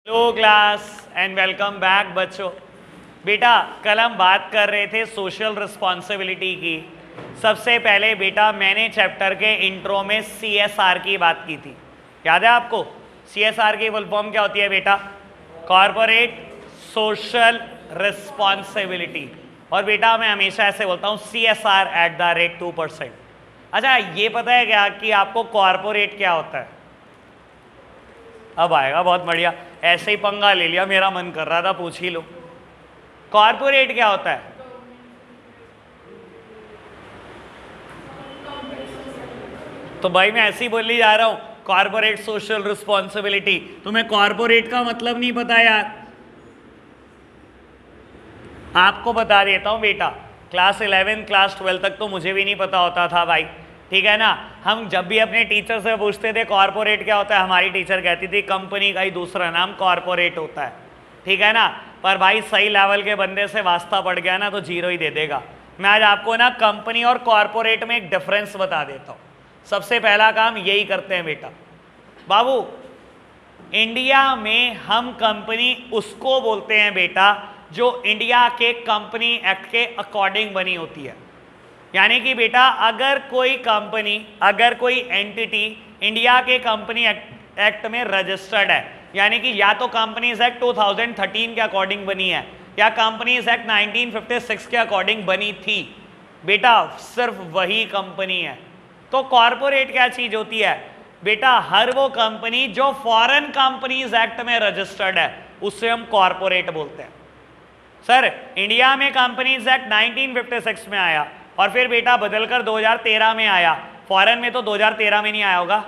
Hello class and welcome back बच्चों। बेटा कल हम बात कर रहे थे सोशल रिस्पॉन्सिबिलिटी की। सबसे पहले बेटा मैंने चैप्टर के इंट्रो में सीएसआर की बात की थी, याद है आपको? सीएसआर की फुल फॉर्म क्या होती है बेटा? Corporate social responsibility. और बेटा मैं हमेशा ऐसे बोलता हूँ CSR@2%। अच्छा ये पता है क्या कि आपको कॉर्पोरेट क्या होता है? अब आएगा, बहुत बढ़िया। ऐसे ही पंगा ले लिया, मेरा मन कर रहा था पूछ ही लो। कॉर्पोरेट क्या होता है? तो भाई मैं ऐसे ही बोलने जा रहा हूं, कॉर्पोरेट सोशल रिस्पॉन्सिबिलिटी। तुम्हें कॉर्पोरेट का मतलब नहीं पता यार? आपको बता देता हूं बेटा, क्लास 11 क्लास 12 तक तो मुझे भी नहीं पता होता था भाई, ठीक है ना। हम जब भी अपने टीचर से पूछते थे कॉर्पोरेट क्या होता है, हमारी टीचर कहती थी कंपनी का ही दूसरा नाम कॉर्पोरेट होता है, ठीक है ना। पर भाई सही लेवल के बंदे से वास्ता पड़ गया ना तो जीरो ही दे देगा। मैं आज आपको ना कंपनी और कॉर्पोरेट में एक डिफरेंस बता देता हूँ। सबसे पहला काम यही करते हैं बेटा। बाबू इंडिया में हम कंपनी उसको बोलते हैं बेटा जो इंडिया के कंपनी एक्ट के अकॉर्डिंग बनी होती है। यानी कि बेटा अगर कोई कंपनी, अगर कोई एंटिटी इंडिया के कंपनी एक्ट में रजिस्टर्ड है, यानी कि या तो कंपनीज एक्ट 2013 के अकॉर्डिंग बनी है या कंपनीज एक्ट 1956 के अकॉर्डिंग बनी थी बेटा, सिर्फ वही कंपनी है। तो कॉर्पोरेट क्या चीज होती है बेटा? हर वो कंपनी जो फॉरेन कंपनीज एक्ट में रजिस्टर्ड है उससे हम कॉर्पोरेट बोलते हैं। सर इंडिया में कंपनीज एक्ट 1956 में आया और फिर बेटा बदलकर 2013 में आया। फॉरेन में तो 2013 में नहीं आया होगा,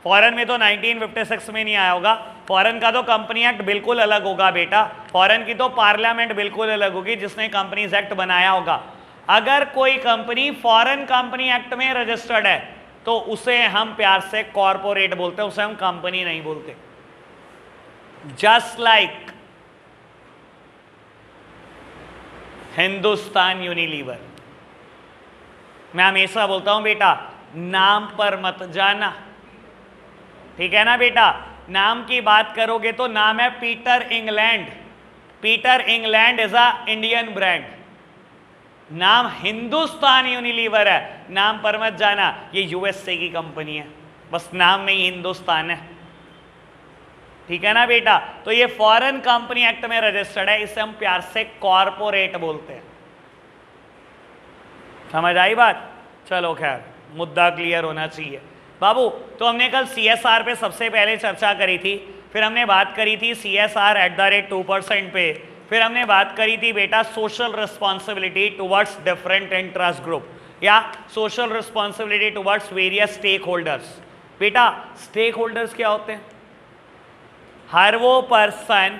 फॉरेन में तो 1956 में नहीं आया होगा। फॉरेन का तो कंपनी एक्ट बिल्कुल अलग होगा बेटा, फॉरेन की तो पार्लियामेंट बिल्कुल अलग होगी जिसने कंपनीज एक्ट बनाया होगा। अगर कोई कंपनी फॉरेन कंपनी एक्ट में रजिस्टर्ड है तो उसे हम प्यार से कॉर्पोरेट बोलते हैं, उसे हम कंपनी नहीं बोलते। Just like Hindustan Unilever. मैं हमेशा बोलता हूं बेटा नाम पर मत जाना, ठीक है ना बेटा। नाम की बात करोगे तो नाम है Peter England. Peter England is a Indian brand. नाम हिंदुस्तान यूनिलीवर है, नाम पर मत जाना, ये यूएसए की कंपनी है, बस नाम में ही हिंदुस्तान है, ठीक है ना बेटा। तो ये फॉरेन कंपनी एक्ट में रजिस्टर्ड है, इसे हम प्यार से कॉर्पोरेट बोलते हैं। समझ आई बात? चलो खैर मुद्दा क्लियर होना चाहिए बाबू। तो हमने कल सीएसआर पे सबसे पहले चर्चा करी थी, फिर हमने बात करी थी CSR@2% पे, फिर हमने बात करी थी बेटा social responsibility towards different interest group या social responsibility towards various stakeholders. बेटा स्टेक होल्डर्स क्या होते हैं? हर वो पर्सन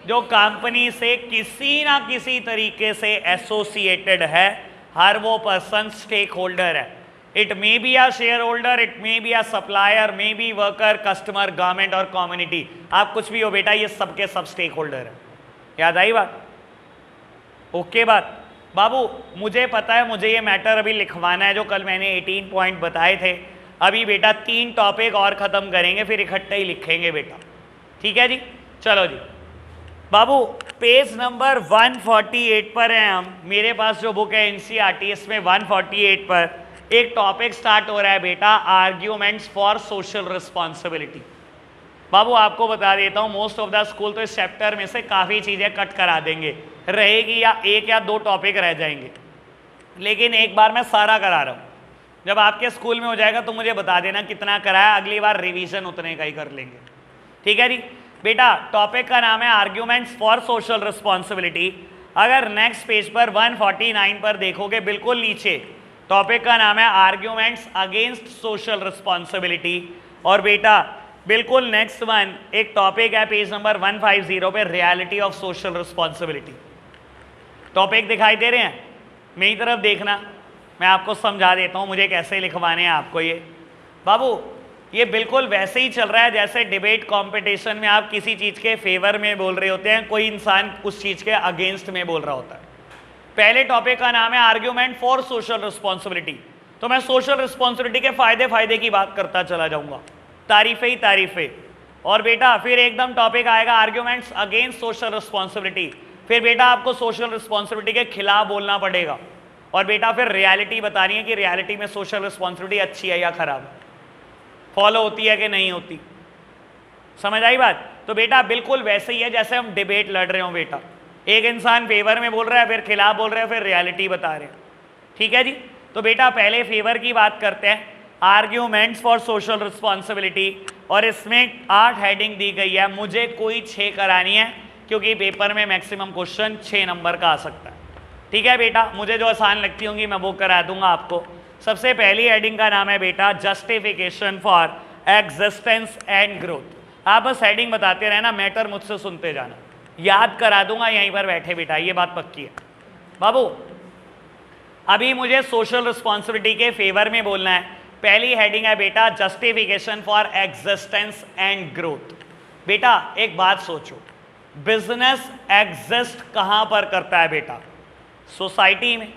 जो कंपनी से किसी ना किसी तरीके से एसोसिएटेड है, हर वो पर्सन स्टेक होल्डर है। It may be a share holder, it may be a supplier, may be worker, customer, government और कम्युनिटी। आप कुछ भी हो बेटा, ये सबके सब स्टेक होल्डर है। याद आई बात? ओके बात बाबू। मुझे पता है मुझे ये मैटर अभी लिखवाना है, जो कल मैंने 18 पॉइंट बताए थे। अभी बेटा 3 टॉपिक और खत्म करेंगे, फिर इकट्ठे ही लिखेंगे बेटा, ठीक है जी। चलो जी बाबू, पेज नंबर 148 पर है हम। मेरे पास जो बुक है NCERT, इसमें 148 पर एक टॉपिक स्टार्ट हो रहा है बेटा, आर्ग्यूमेंट्स फॉर सोशल रिस्पॉन्सिबिलिटी। बाबू आपको बता देता हूँ, मोस्ट ऑफ द स्कूल तो इस चैप्टर में से काफ़ी चीज़ें कट करा देंगे, रहेगी या 1 या 2 टॉपिक रह जाएंगे, लेकिन एक बार मैं सारा करा रहा हूँ। जब आपके स्कूल में हो जाएगा तो मुझे बता देना कितना कराया, अगली बार रिवीजन उतने का ही कर लेंगे, ठीक है जी बेटा। टॉपिक का नाम है आर्ग्यूमेंट्स फॉर सोशल रिस्पॉन्सिबिलिटी। अगर नेक्स्ट पेज पर 149 पर देखोगे बिल्कुल नीचे, टॉपिक का नाम है आर्ग्यूमेंट्स अगेंस्ट सोशल रिस्पॉन्सिबिलिटी। और बेटा बिल्कुल नेक्स्ट वन एक टॉपिक है पेज नंबर 150 पे, reality of social responsibility. Topic दिखाई दे रहे हैं? मेरी तरफ देखना, मैं आपको समझा देता हूँ मुझे कैसे लिखवाने हैं आपको ये। बाबू ये बिल्कुल वैसे ही चल रहा है जैसे डिबेट कंपटीशन में आप किसी चीज़ के फेवर में बोल रहे होते हैं, कोई इंसान उस चीज़ के अगेंस्ट में बोल रहा होता है। पहले टॉपिक का नाम है आर्ग्यूमेंट फॉर सोशल रिस्पॉन्सिबिलिटी। तो मैं सोशल रिस्पॉन्सिबिलिटी के फायदे की बात करता चला जाऊंगा, तारीफें ही तारीफें। और बेटा फिर एकदम टॉपिक आएगा आर्ग्यूमेंट्स अगेंस्ट सोशल रिस्पॉन्सिबिलिटी। फिर बेटा आपको सोशल रिस्पॉन्सिबिलिटी के खिलाफ बोलना पड़ेगा, और बेटा फिर रियलिटी बतानी है कि रियलिटी में सोशल रिस्पॉन्सिबिलिटी अच्छी है या खराब, फॉलो होती है कि नहीं होती। समझ आई बात? तो बेटा बिल्कुल वैसे ही है जैसे हम डिबेट लड़ रहे हो बेटा, एक इंसान फेवर में बोल रहा है, फिर खिलाफ बोल रहे हैं, फिर रियलिटी बता रहे हैं। ठीक है जी। तो बेटा पहले फेवर की बात करते हैं, आर्ग्यूमेंट्स फॉर सोशल रिस्पॉन्सिबिलिटी, और इसमें 8 हेडिंग दी गई है, मुझे कोई 6 करानी है क्योंकि पेपर में मैक्सिमम क्वेश्चन 6 नंबर का आ सकता है। ठीक है बेटा, मुझे जो आसान लगती होंगी मैं वो करा दूंगा आपको। सबसे पहली हेडिंग का नाम है बेटा justification for existence and growth. आप बस हेडिंग बताते रहना, मैटर मुझसे सुनते जाना, याद करा दूंगा यहीं पर बैठे बेटा, ये बात पक्की है। बाबू अभी मुझे सोशल रिस्पॉन्सिबिलिटी के फेवर में बोलना है। पहली हेडिंग है बेटा justification for existence and growth. बेटा एक बात सोचो, बिजनेस एग्जिस्ट कहां पर करता है बेटा? सोसाइटी में।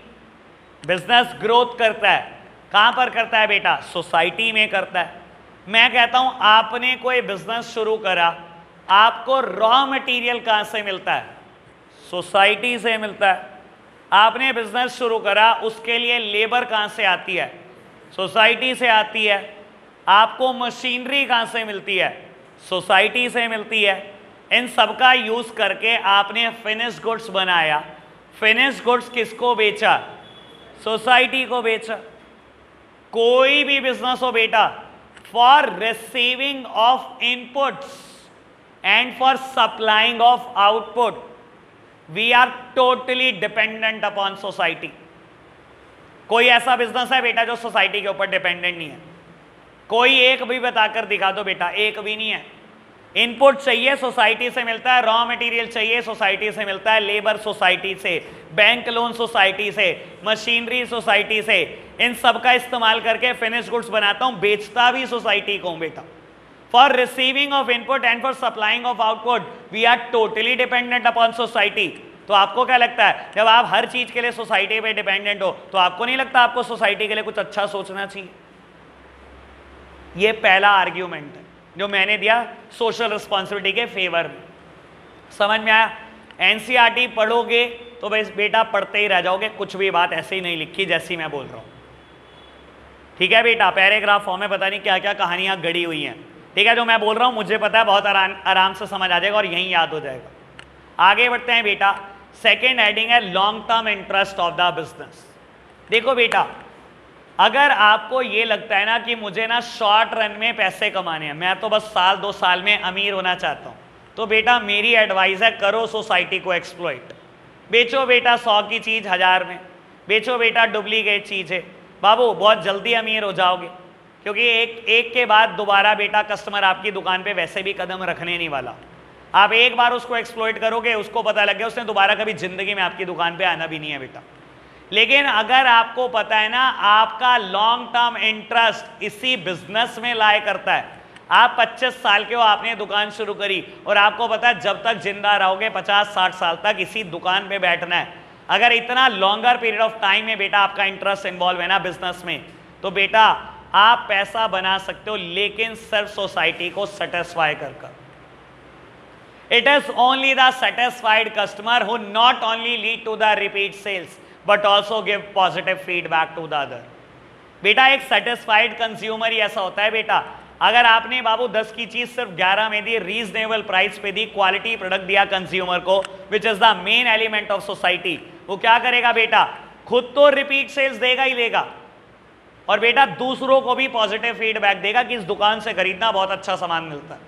बिजनेस ग्रोथ करता है कहां पर करता है बेटा? सोसाइटी में करता है। मैं कहता हूं आपने कोई बिजनेस शुरू करा, आपको रॉ मटेरियल कहां से मिलता है? सोसाइटी से मिलता है। आपने बिजनेस शुरू करा, उसके लिए लेबर कहां से आती है? सोसाइटी से आती है। आपको मशीनरी कहां से मिलती है? सोसाइटी से मिलती है। इन सबका यूज करके आपने फिनिश गुड्स बनाया। फिनिश गुड्स किसको बेचा? सोसाइटी को बेचा। कोई भी बिजनेस हो बेटा, for receiving of inputs and for supplying of output we are totally dependent upon society. कोई ऐसा बिजनेस है बेटा जो सोसाइटी के ऊपर डिपेंडेंट नहीं है? कोई एक भी बताकर दिखा दो बेटा, एक भी नहीं है। इनपुट चाहिए सोसाइटी से मिलता है, रॉ मटेरियल चाहिए सोसाइटी से मिलता है, लेबर सोसाइटी से, बैंक लोन सोसाइटी से, मशीनरी सोसाइटी से। इन सब का इस्तेमाल करके फिनिश गुड्स बनाता हूं, बेचता भी सोसाइटी को हूं बेटा। For receiving of input and for supplying of output we are totally dependent upon society. तो आपको क्या लगता है, जब आप हर चीज के लिए सोसाइटी पे डिपेंडेंट हो तो आपको नहीं लगता आपको सोसाइटी के लिए कुछ अच्छा सोचना चाहिए? ये पहला आर्ग्यूमेंट है जो मैंने दिया सोशल रिस्पॉन्सिबिलिटी के फेवर में। समझ में आया? एनसीईआरटी पढ़ोगे तो बस बेटा पढ़ते ही रह जाओगे, कुछ भी बात ऐसे ही नहीं लिखी जैसी मैं बोल रहा हूं। ठीक है बेटा, पैराग्राफ फॉर्म में पता नहीं क्या क्या कहानियां गड़ी हुई हैं। ठीक है, जो मैं बोल रहा हूं मुझे पता है, बहुत आराम से समझ आ जाएगा और यहीं याद हो जाएगा। आगे बढ़ते हैं बेटा। सेकेंड हेडिंग है long term interest of the business. देखो बेटा, अगर आपको ये लगता है ना कि मुझे ना शॉर्ट रन में पैसे कमाने हैं, मैं तो बस साल 2 साल में अमीर होना चाहता हूं, तो बेटा मेरी एडवाइस है करो सोसाइटी को एक्सप्लॉइट। बेचो बेटा 100 की चीज 1000 में, बेचो बेटा डुप्लीकेट चीज है बाबू, बहुत जल्दी अमीर हो जाओगे। क्योंकि एक के बाद दोबारा बेटा कस्टमर आपकी दुकान पे वैसे भी कदम रखने नहीं वाला। आप एक बार उसको एक्सप्लॉइट करोगे, उसको पता लग गया, उसने दोबारा कभी जिंदगी में आपकी दुकान पे आना भी नहीं है बेटा। लेकिन अगर आपको पता है ना आपका लॉन्ग टर्म इंटरेस्ट इसी बिजनेस में लाए करता है, आप 25 साल के हो, आपने दुकान शुरू करी और आपको पता है जब तक जिंदा रहोगे 50-60 साल तक इसी दुकान पे बैठना है। अगर इतना लॉन्गर पीरियड ऑफ टाइम में बेटा आपका इंटरेस्ट इन्वॉल्व है ना बिजनेस में, तो बेटा आप पैसा बना सकते हो, लेकिन सिर्फ सोसाइटी को सेटिस्फाई कर। It is only the satisfied customer who not only lead to the repeat sales but also give positive feedback to the other. बेटा एक satisfied consumer ही ऐसा होता है बेटा। अगर आपने बाबू 10 की चीज सिर्फ 11 में दी, रीजनेबल प्राइस पे दी, क्वालिटी प्रोडक्ट दिया कंज्यूमर को, which is the main element of society, वो क्या करेगा बेटा, खुद तो रिपीट सेल्स देगा ही देगा और बेटा दूसरों को भी पॉजिटिव फीडबैक देगा कि इस दुकान से खरीदना बहुत अच्छा सामान मिलता है।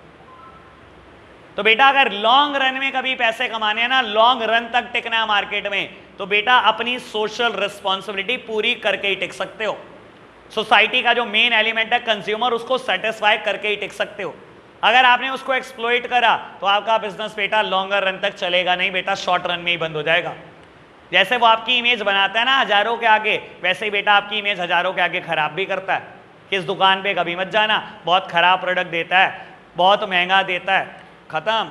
तो बेटा अगर लॉन्ग रन में कभी पैसे कमाने हैं ना, लॉन्ग रन तक टिकना है मार्केट में, तो बेटा अपनी सोशल रिस्पॉन्सिबिलिटी पूरी करके ही टिक सकते हो। सोसाइटी का जो मेन एलिमेंट है कंज्यूमर, उसको सेटिस्फाई करके ही टिक सकते हो। अगर आपने उसको एक्सप्लॉइट करा तो आपका बिजनेस बेटा लॉन्गर रन तक चलेगा नहीं बेटा, शॉर्ट रन में ही बंद हो जाएगा। जैसे वो आपकी इमेज बनाता है ना हजारों के आगे, वैसे ही बेटा आपकी इमेज हजारों के आगे खराब भी करता है कि इस दुकान पे कभी मत जाना, बहुत खराब प्रोडक्ट देता है, बहुत महंगा देता है, खत्म।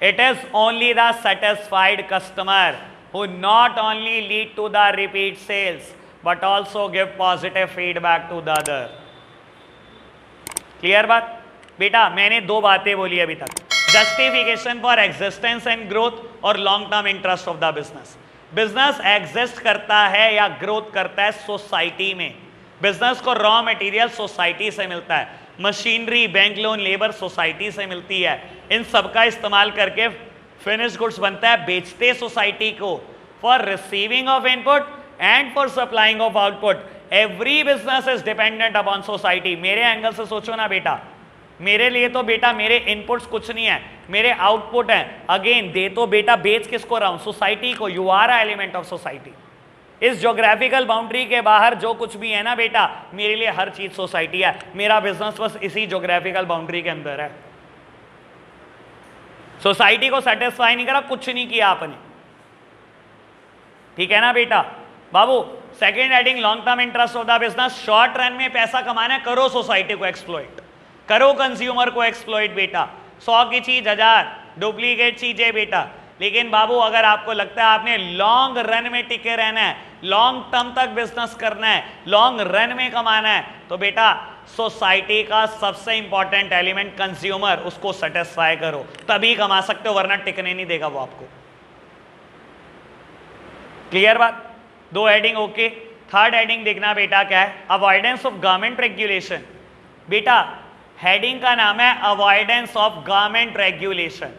It is only the satisfied customer who not only lead to the repeat sales but also give positive feedback to the other. Clear बात? बेटा मैंने दो बातें बोली अभी तक, justification for existence and growth और long term interest of the business. Business exist करता है या ग्रोथ करता है सोसाइटी में। बिजनेस को रॉ मटेरियल सोसाइटी से मिलता है, machinery, bank loan, labour society से मिलती है। इन सब का इस्तेमाल करके फिनिश गुड्स बनता है, बेचते सोसाइटी को for receiving of input and for supplying of output. Every business is dependent upon society. मेरे एंगल से सोचो ना बेटा, मेरे लिए तो बेटा मेरे इनपुट्स कुछ नहीं है, मेरे आउटपुट है। अगेन दे तो बेटा बेच किसको रहा हूं? सोसाइटी को। You are a element of society. इस ज्योग्राफिकल बाउंड्री के बाहर जो कुछ भी है ना बेटा, मेरे लिए हर चीज सोसाइटी है। मेरा बिजनेस बस इसी ज्योग्राफिकल बाउंड्री के अंदर है। सोसाइटी को सेटिस्फाई नहीं करा, कुछ नहीं किया आपने, ठीक है ना बेटा। बाबू second heading, long term interest of the business. Short run में पैसा कमाना है, करो सोसाइटी को एक्सप्लॉइट, करो कंज्यूमर को एक्सप्लॉइट बेटा। 100 की चीज 1000 डुप्लीकेट चीजें बेटा। लेकिन बाबू अगर आपको लगता है आपने लॉन्ग रन में टिके रहना है, लॉन्ग टर्म तक बिजनेस करना है, लॉन्ग रन में कमाना है, तो बेटा सोसाइटी का सबसे इंपॉर्टेंट एलिमेंट कंज्यूमर, उसको सेटिस्फाई करो, तभी कमा सकते हो, वरना टिकने नहीं देगा वो आपको। क्लियर बात? दो हेडिंग ओके। थर्ड हेडिंग देखना बेटा क्या है, अवॉइडेंस ऑफ गवर्नमेंट रेगुलेशन। बेटा हेडिंग का नाम है अवॉइडेंस ऑफ गवर्नमेंट रेगुलेशन।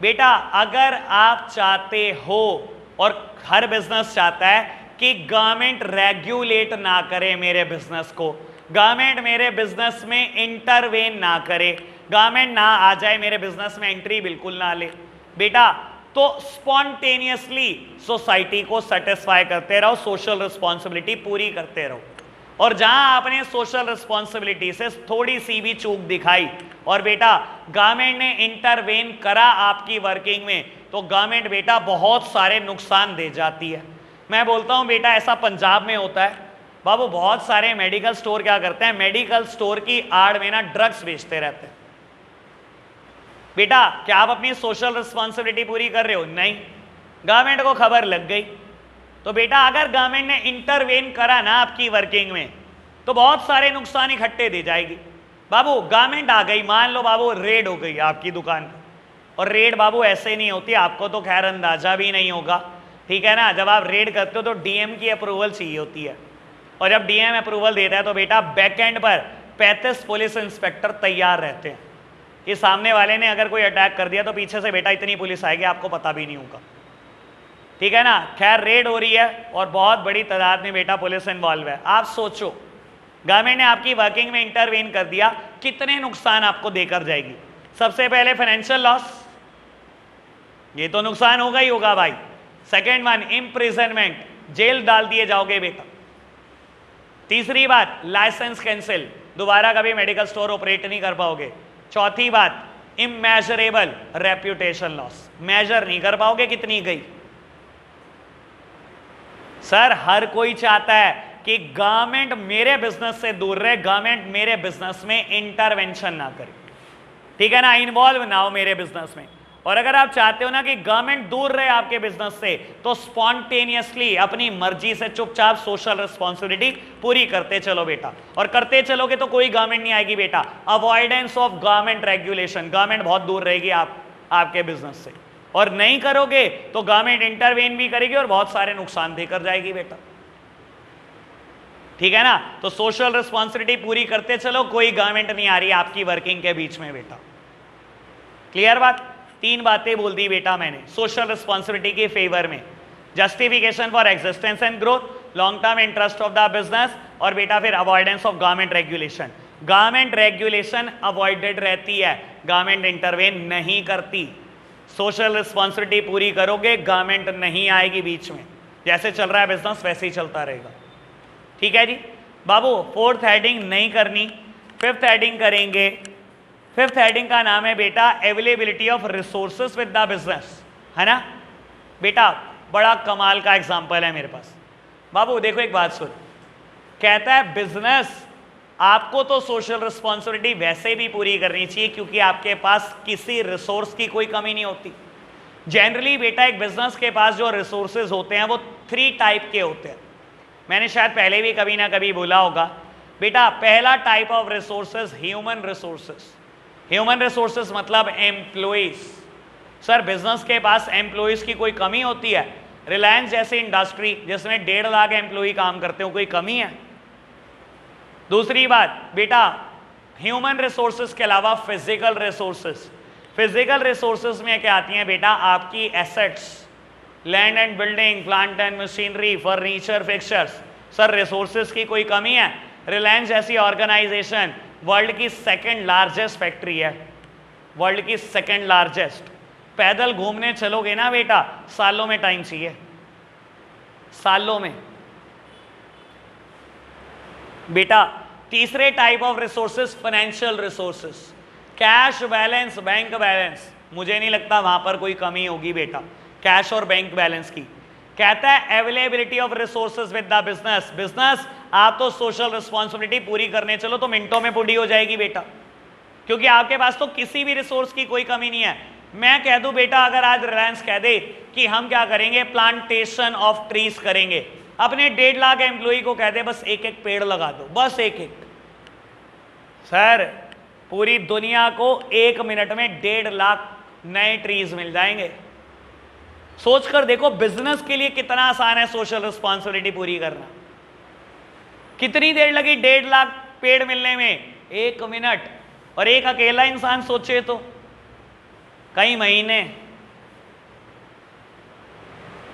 बेटा अगर आप चाहते हो, और हर बिजनेस चाहता है कि गवर्नमेंट रेगुलेट ना करे मेरे बिजनेस को, गवर्नमेंट मेरे बिजनेस में इंटरवेन ना करे, गवर्नमेंट ना आ जाए मेरे बिजनेस में, एंट्री बिल्कुल ना ले बेटा, तो स्पॉन्टेनियसली सोसाइटी को सेटिस्फाई करते रहो, सोशल रिस्पॉन्सिबिलिटी पूरी करते रहो। और जहां आपने सोशल रिस्पॉन्सिबिलिटी से थोड़ी सी भी चूक दिखाई और बेटा गवर्नमेंट ने इंटरवेन करा आपकी वर्किंग में, तो गवर्नमेंट बेटा बहुत सारे नुकसान दे जाती है। मैं बोलता हूं बेटा ऐसा पंजाब में होता है बाबू, बहुत सारे मेडिकल स्टोर क्या करते हैं, मेडिकल स्टोर की आड़ में ना ड्रग्स बेचते रहते हैं। बेटा क्या आप अपनी सोशल रिस्पॉन्सिबिलिटी पूरी कर रहे हो? नहीं। गवर्नमेंट को खबर लग गई, तो बेटा अगर गवर्नमेंट ने इंटरवेन करा ना आपकी वर्किंग में, तो बहुत सारे नुकसान इकट्ठे दे जाएगी। बाबू गवर्नमेंट आ गई, मान लो बाबू रेड हो गई आपकी दुकान पर, और रेड बाबू ऐसे नहीं होती, आपको तो खैर अंदाजा भी नहीं होगा, ठीक है ना। जब आप रेड करते हो तो डीएम की अप्रूवल चाहिए होती है, और जब डीएम अप्रूवल देता है तो बेटा बैक एंड पर 35 पुलिस इंस्पेक्टर तैयार रहते हैं कि सामने वाले ने अगर कोई अटैक कर दिया तो पीछे से बेटा इतनी पुलिस आएगी, आपको पता भी नहीं होगा, ठीक है ना। खैर रेड हो रही है और बहुत बड़ी तादाद में बेटा पुलिस इन्वॉल्व है। आप सोचो गवर्नमेंट ने आपकी वर्किंग में इंटरवेन कर दिया, कितने नुकसान आपको देकर जाएगी। सबसे पहले फाइनेंशियल लॉस, ये तो नुकसान होगा ही होगा भाई। सेकेंड वन इम्प्रिजनमेंट, जेल डाल दिए जाओगे बेटा। तीसरी बात लाइसेंस कैंसिल, दोबारा कभी मेडिकल स्टोर ऑपरेट नहीं कर पाओगे। चौथी बात इमेजरेबल रेप्यूटेशन लॉस, मेजर नहीं कर पाओगे कितनी गई। सर हर कोई चाहता है कि गवर्नमेंट मेरे बिजनेस से दूर रहे, गवर्नमेंट मेरे बिजनेस में इंटरवेंशन ना करे, ठीक है ना, इन्वॉल्व ना हो मेरे बिजनेस में। और अगर आप चाहते हो ना कि गवर्नमेंट दूर रहे आपके बिजनेस से, तो स्पॉन्टेनियसली अपनी मर्जी से चुपचाप सोशल रिस्पॉन्सिबिलिटी पूरी करते चलो बेटा, और करते चलोगे तो कोई गवर्नमेंट नहीं आएगी बेटा। Avoidance of government regulation, government बहुत दूर रहेगी आपके बिजनेस से, और नहीं करोगे तो गवर्नमेंट इंटरवेन भी करेगी और बहुत सारे नुकसान देकर जाएगी बेटा, ठीक है ना। तो सोशल रिस्पॉन्सिबिलिटी पूरी करते चलो, कोई गवर्नमेंट नहीं आ रही आपकी वर्किंग के बीच में बेटा। क्लियर बात? तीन बातें बोल दी बेटा मैंने सोशल रिस्पॉन्सिबिलिटी के फेवर में, justification for existence and growth, long term interest of the business, और बेटा फिर avoidance of government regulation. Government regulation avoided रहती है, गवर्नमेंट इंटरवेन नहीं करती। सोशल रिस्पॉन्सिबिलिटी पूरी करोगे, गवर्नमेंट नहीं आएगी बीच में, जैसे चल रहा है बिजनेस वैसे ही चलता रहेगा, ठीक है जी बाबू। फोर्थ हेडिंग नहीं करनी, फिफ्थ हेडिंग करेंगे। फिफ्थ हेडिंग का नाम है बेटा availability of resources with the business, है ना बेटा। बड़ा कमाल का एग्जांपल है मेरे पास बाबू, देखो एक बात सुन, कहता है बिजनेस आपको तो सोशल रिस्पॉन्सिबिलिटी वैसे भी पूरी करनी चाहिए क्योंकि आपके पास किसी रिसोर्स की कोई कमी नहीं होती। जनरली बेटा एक बिजनेस के पास जो रिसोर्सेज होते हैं वो 3 टाइप के होते हैं। मैंने शायद पहले भी कभी ना कभी बोला होगा बेटा, पहला type of resources human resources, human resources मतलब एम्प्लॉइज। सर बिजनेस के पास एम्प्लॉइज की कोई कमी होती है? रिलायंस जैसी इंडस्ट्री जिसमें 1.5 लाख एम्प्लॉय काम करते हो, कोई कमी है? दूसरी बात बेटा, ह्यूमन रिसोर्सेज के अलावा फिजिकल रिसोर्सेज, फिजिकल रिसोर्सेज में क्या आती हैं बेटा? आपकी assets, land and building, plant and machinery, furniture, fixtures. Sir resources की कोई कमी है? रिलायंस जैसी ऑर्गेनाइजेशन वर्ल्ड की 2nd लार्जेस्ट फैक्ट्री है, वर्ल्ड की 2nd लार्जेस्ट। पैदल घूमने चलोगे ना बेटा, सालों में टाइम चाहिए, सालों में। बेटा तीसरे type of resources financial resources, cash balance, bank balance. मुझे नहीं लगता वहां पर कोई कमी होगी बेटा, कैश और बैंक बैलेंस की। कहता है availability of resources with the business. Business आप तो सोशल रिस्पॉन्सिबिलिटी पूरी करने चलो तो मिनटों में पूरी हो जाएगी बेटा, क्योंकि आपके पास तो किसी भी रिसोर्स की कोई कमी नहीं है। मैं कह दूं बेटा, अगर आज रिलायंस कह दे कि हम क्या करेंगे, प्लांटेशन ऑफ ट्रीज करेंगे, अपने 1.5 लाख एम्प्लॉय को कह दे बस एक एक पेड़ लगा दो, बस एक एक। सर पूरी दुनिया को 1 मिनट में 1.5 लाख नए ट्रीज मिल जाएंगे। सोच कर देखो बिजनेस के लिए कितना आसान है सोशल रिस्पॉन्सिबिलिटी पूरी करना। कितनी देर लगी 1.5 लाख पेड़ मिलने में? 1 मिनट। और एक अकेला इंसान सोचे तो कई महीने।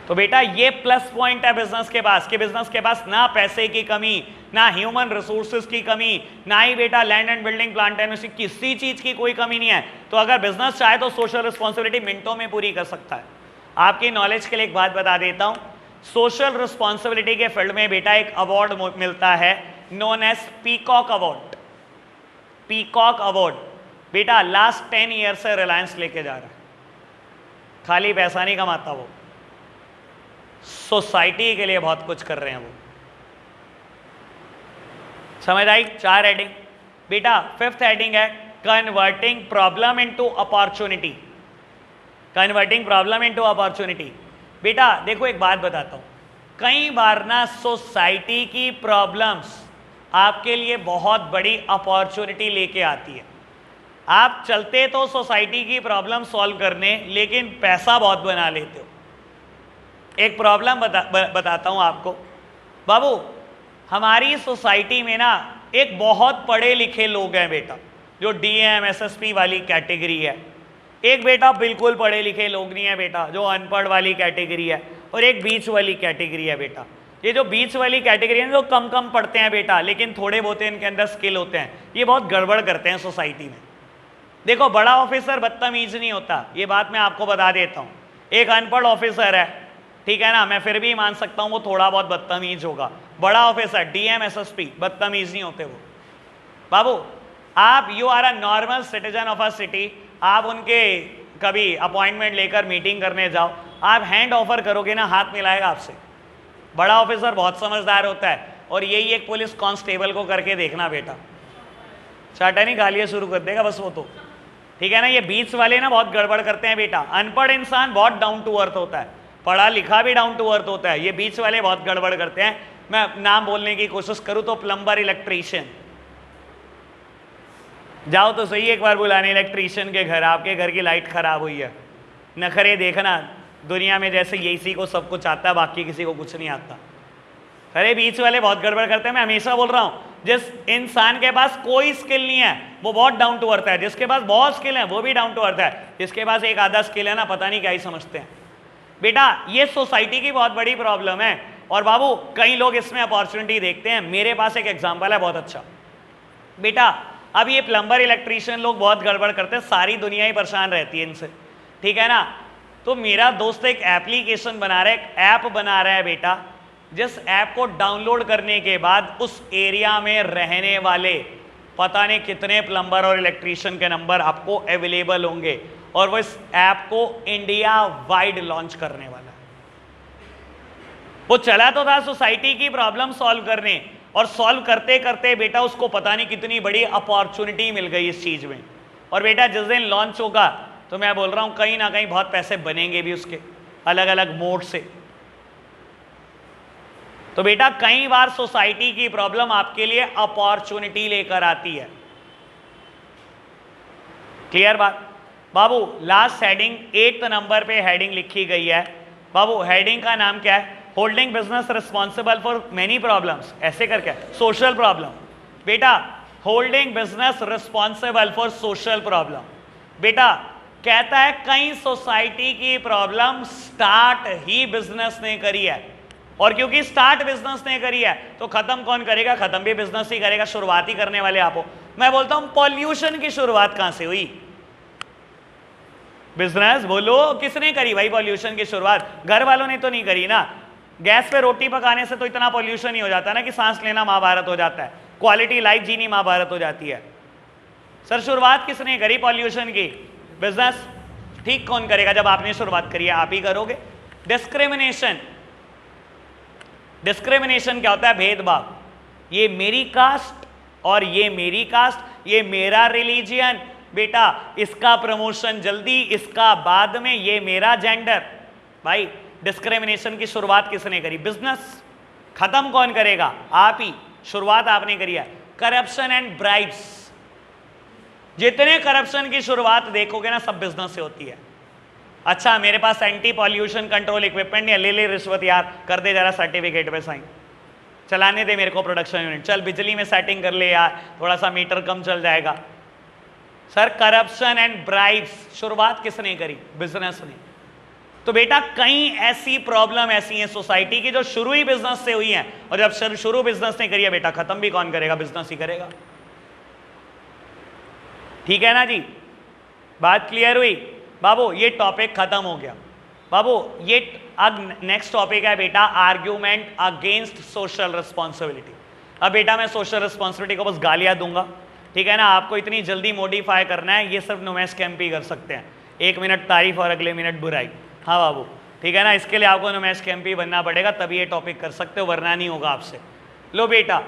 तो बेटा ये प्लस पॉइंट है बिजनेस के पास, कि बिजनेस के पास ना पैसे की कमी, ना ह्यूमन रिसोर्सेज की कमी, ना ही बेटा land and building, plant and machinery, किसी चीज की कोई कमी नहीं है। तो अगर बिजनेस चाहे तो सोशल रिस्पॉन्सिबिलिटी मिनटों में पूरी कर सकता है। आपकी नॉलेज के लिए एक बात बता देता हूं, सोशल रिस्पॉन्सिबिलिटी के फील्ड में बेटा एक अवार्ड मिलता है known as peacock award. Peacock award बेटा लास्ट 10 ईयर से रिलायंस लेके जा रहा है। खाली पैसा नहीं कमाता वो, सोसाइटी के लिए बहुत कुछ कर रहे हैं वो। समझ आई? 4 हेडिंग बेटा। 5th हेडिंग है converting problem into opportunity. Converting problem into opportunity. बेटा देखो एक बात बताता हूं, कई बार ना सोसाइटी की प्रॉब्लम्स आपके लिए बहुत बड़ी अपॉर्चुनिटी लेके आती है। आप चलते तो सोसाइटी की प्रॉब्लम सॉल्व करने, लेकिन पैसा बहुत बना लेते हो। एक प्रॉब्लम बताता हूं आपको बाबू। हमारी सोसाइटी में ना एक बहुत पढ़े लिखे लोग हैं बेटा, जो डीएम एसएसपी वाली कैटेगरी है। एक बेटा बिल्कुल पढ़े लिखे लोग नहीं है बेटा, जो अनपढ़ वाली कैटेगरी है। और एक बीच वाली कैटेगरी है बेटा। ये जो बीच वाली कैटेगरी है, जो कम कम पढ़ते हैं बेटा, लेकिन थोड़े बहुत इनके अंदर स्किल होते हैं, ये बहुत गड़बड़ करते हैं सोसाइटी में। देखो बड़ा ऑफिसर बदतमीज नहीं होता, ये बात मैं आपको बता देता हूँ। एक अनपढ़ ऑफिसर है, ठीक है ना, मैं फिर भी मान सकता हूँ वो थोड़ा बहुत बदतमीज होगा। बड़ा ऑफिसर डीएम एसएसपी बदतमीज नहीं होते वो। बाबू आप you are a normal citizen of a city, आप उनके कभी अपॉइंटमेंट लेकर मीटिंग करने जाओ, आप हैंड ऑफर करोगे ना, हाथ मिलाएगा आपसे। बड़ा ऑफिसर बहुत समझदार होता है, और यही एक पुलिस कांस्टेबल को करके देखना बेटा, चाटा नहीं गालियां शुरू कर देगा बस वो तो, ठीक है ना। ये बीच वाले ना बहुत गड़बड़ करते हैं बेटा। अनपढ़ इंसान बहुत डाउन टू अर्थ होता है, पढ़ा लिखा भी डाउन टू अर्थ होता है, ये बीच वाले बहुत गड़बड़ करते हैं। मैं नाम बोलने की कोशिश करूं तो प्लम्बर, इलेक्ट्रीशियन, जाओ तो सही एक बार बुलाने इलेक्ट्रीशियन के घर, आपके घर की लाइट खराब हुई है, नखरे देखना। दुनिया में जैसे इसी को सब कुछ आता है, बाकी किसी को कुछ नहीं आता। अरे बीच वाले बहुत गड़बड़ करते हैं। मैं हमेशा बोल रहा हूँ, जिस इंसान के पास कोई स्किल नहीं है वो बहुत डाउन टू अर्थ है, जिसके पास बहुत स्किल है वो भी डाउन टू अर्थ है, जिसके पास एक आधा स्किल है ना, पता नहीं क्या ही समझते हैं बेटा। ये सोसाइटी की बहुत बड़ी प्रॉब्लम है। और बाबू कई लोग इसमें अपॉर्चुनिटी देखते हैं। मेरे पास एक एग्जाम्पल है बहुत अच्छा बेटा। अब ये प्लम्बर इलेक्ट्रीशियन लोग बहुत गड़बड़ करते हैं, सारी दुनिया ही परेशान रहती है इनसे, ठीक है ना। तो मेरा दोस्त एक एप्लीकेशन बना रहा है, एक ऐप बना रहा है बेटा, जिस ऐप को डाउनलोड करने के बाद उस एरिया में रहने वाले पता नहीं कितने प्लम्बर और इलेक्ट्रीशियन के नंबर आपको अवेलेबल होंगे, और वो इस ऐप को इंडिया वाइड लॉन्च करने वाला है। वो चला तो था सोसाइटी की प्रॉब्लम सॉल्व करने, और सॉल्व करते करते बेटा उसको पता नहीं कितनी बड़ी अपॉर्चुनिटी मिल गई इस चीज में। और बेटा जिस दिन लॉन्च होगा तो मैं बोल रहा हूं कहीं ना कहीं बहुत पैसे बनेंगे भी उसके, अलग अलग मोड से। तो बेटा कई बार सोसाइटी की प्रॉब्लम आपके लिए अपॉर्चुनिटी लेकर आती है। क्लियर बात? बाबू लास्ट हेडिंग 8th नंबर पे हेडिंग लिखी गई है। बाबू हेडिंग का नाम क्या है? Holding business responsible for many problems, ऐसे करके सोशल प्रॉब्लम। बेटा holding business responsible for social problem, बेटा कहता है कई सोसाइटी की प्रॉब्लम स्टार्ट ही बिजनेस ने करी है, और क्योंकि स्टार्ट बिजनेस ने करी है तो खत्म कौन करेगा? खत्म भी बिजनेस ही करेगा, शुरुआत ही करने वाले आप हो। मैं बोलता हूं पॉल्यूशन की शुरुआत कहां से हुई? बिजनेस। बोलो किसने करी भाई पॉल्यूशन की शुरुआत? घर वालों ने तो नहीं करी ना। गैस पे रोटी पकाने से तो इतना पॉल्यूशन ही हो जाता है ना कि सांस लेना महाभारत हो जाता है, क्वालिटी लाइफ जीनी महाभारत हो जाती है। सर शुरुआत किसने करी पॉल्यूशन की? बिजनेस। ठीक कौन करेगा? जब आपने शुरुआत करी है आप ही करोगे। डिस्क्रिमिनेशन, डिस्क्रिमिनेशन क्या होता है? भेदभाव। ये मेरी कास्ट और ये मेरी कास्ट, ये मेरा रिलीजियन, बेटा इसका प्रमोशन जल्दी, इसका बाद में, ये मेरा जेंडर। भाई डिस्क्रिमिनेशन की शुरुआत किसने करी? बिजनेस। खत्म कौन करेगा? आप ही। शुरुआत आपने करी है। करप्शन एंड ब्राइब्स, जितने करप्शन की शुरुआत देखोगे ना सब बिजनेस से होती है। अच्छा मेरे पास एंटी पॉल्यूशन कंट्रोल इक्विपमेंट नहीं है, ले ले रिश्वत यार, कर दे जरा सर्टिफिकेट पे साइन, चलाने दे मेरे को प्रोडक्शन यूनिट, चल बिजली में सेटिंग कर ले यार, थोड़ा सा मीटर कम चल जाएगा। सर करप्शन एंड ब्राइब्स शुरुआत किसने करी? बिजनेस ने। तो बेटा कई ऐसी प्रॉब्लम ऐसी हैं सोसाइटी की जो शुरू ही बिजनेस से हुई हैं, और जब शुरू बिजनेस ने करी है बेटा खत्म भी कौन करेगा? बिजनेस ही करेगा। ठीक है ना जी, बात क्लियर हुई? बाबू ये टॉपिक खत्म हो गया। बाबू ये अब नेक्स्ट टॉपिक है बेटा आर्ग्यूमेंट अगेंस्ट सोशल रिस्पॉन्सिबिलिटी। अब बेटा मैं सोशल रिस्पॉन्सिबिलिटी को बस गालियां दूंगा, ठीक है ना? आपको इतनी जल्दी मॉडिफाई करना है, ये सिर्फ नुमैश कैंप ही कर सकते हैं। 1 मिनट तारीफ और अगले मिनट बुराई। हाँ बाबू ठीक है ना, इसके लिए आपको नुमैश कैंप ही बनना पड़ेगा, तभी ये टॉपिक कर सकते हो, वरना नहीं होगा आपसे। लो बेटा,